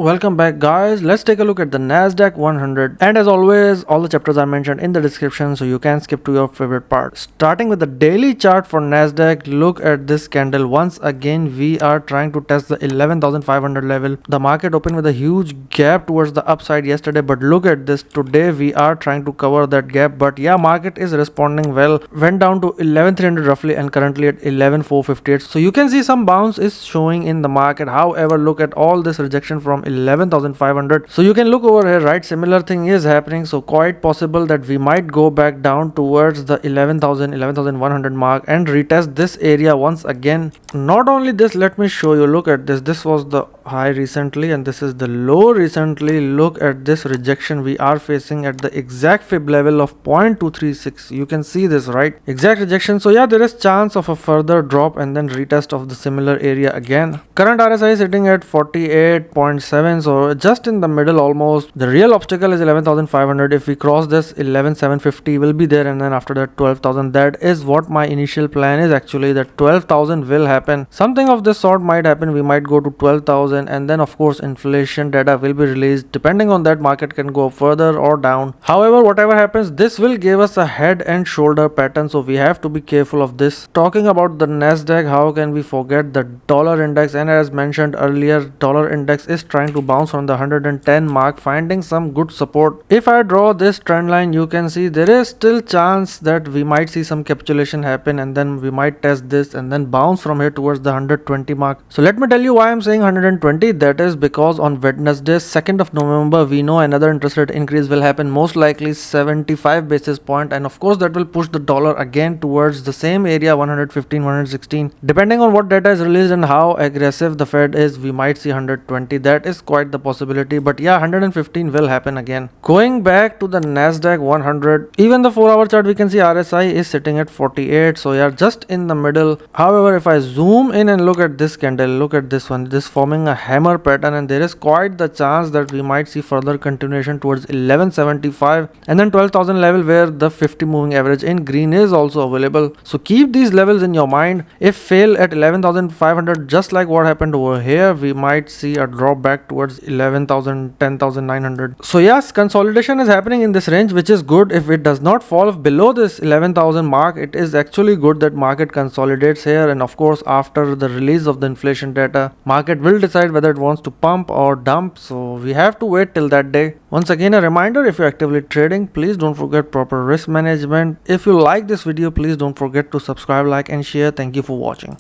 Welcome back guys. Let's take a look at the Nasdaq 100, and as always all the chapters are mentioned in the description so you can skip to your favorite part. Starting with the daily chart for Nasdaq, look at this candle. Once again we are trying to test the 11,500 level. The market opened with a huge gap towards the upside yesterday, but look at this. Today we are trying to cover that gap, but yeah, market is responding well. Went down to 11,300 roughly and currently at 11,458. So you can see some bounce is showing in the market. However, look at all this rejection from 11,500. So you can look over here, right? Similar thing is happening, so quite possible that we might go back down towards the 11,100 mark and retest this area once again. Not only this, let me show you. Look at this. This was the high recently and this is the low recently. Look at this rejection we are facing at the exact fib level of 0.236. you can see this, right? Exact rejection. So yeah, there is chance of a further drop and then retest of the similar area again. Current RSI is sitting at 48.7, so just in the middle almost. The real obstacle is 11,500. If we cross this, 11,750 will be there, and then after that 12,000. That is what my initial plan is actually, that 12,000 will happen. Something of this sort might happen. We might go to 12,000, and then of course inflation data will be released. Depending on that, market can go further or down. However, whatever happens, this will give us a head and shoulder pattern, so we have to be careful of this. Talking about the Nasdaq, how can we forget the dollar index? And as mentioned earlier, dollar index is trying to bounce from the 110 mark, finding some good support. If I draw this trend line, you can see there is still chance that we might see some capitulation happen, and then we might test this and then bounce from here towards the 120 mark. So let me tell you why I'm saying 120. That is because on Wednesday 2nd of November we know another interest rate increase will happen, most likely 75 basis point, and of course that will push the dollar again towards the same area, 115, 116. Depending on what data is released and how aggressive the Fed is, we might see 120. That is quite the possibility, but yeah, 115 will happen again. Going back to the Nasdaq 100, even the 4-hour chart, we can see RSI is sitting at 48, so yeah, just in the middle. However, if I zoom in and look at this candle, look at this one, this forming a hammer pattern, and there is quite the chance that we might see further continuation towards 1175 and then 12,000 level, where the 50 moving average in green is also available. So keep these levels in your mind. If fail at 11,500, just like what happened over here, we might see a drop back towards 11,000, 10,900. So yes, consolidation is happening in this range, which is good. If it does not fall below this 11,000 mark, it is actually good that market consolidates here, and of course after the release of the inflation data, market will decide whether it wants to pump or dump, so we have to wait till that day. Once again, a reminder, if you're actively trading, please don't forget proper risk management. If you like this video, please don't forget to subscribe, like and share. Thank you for watching.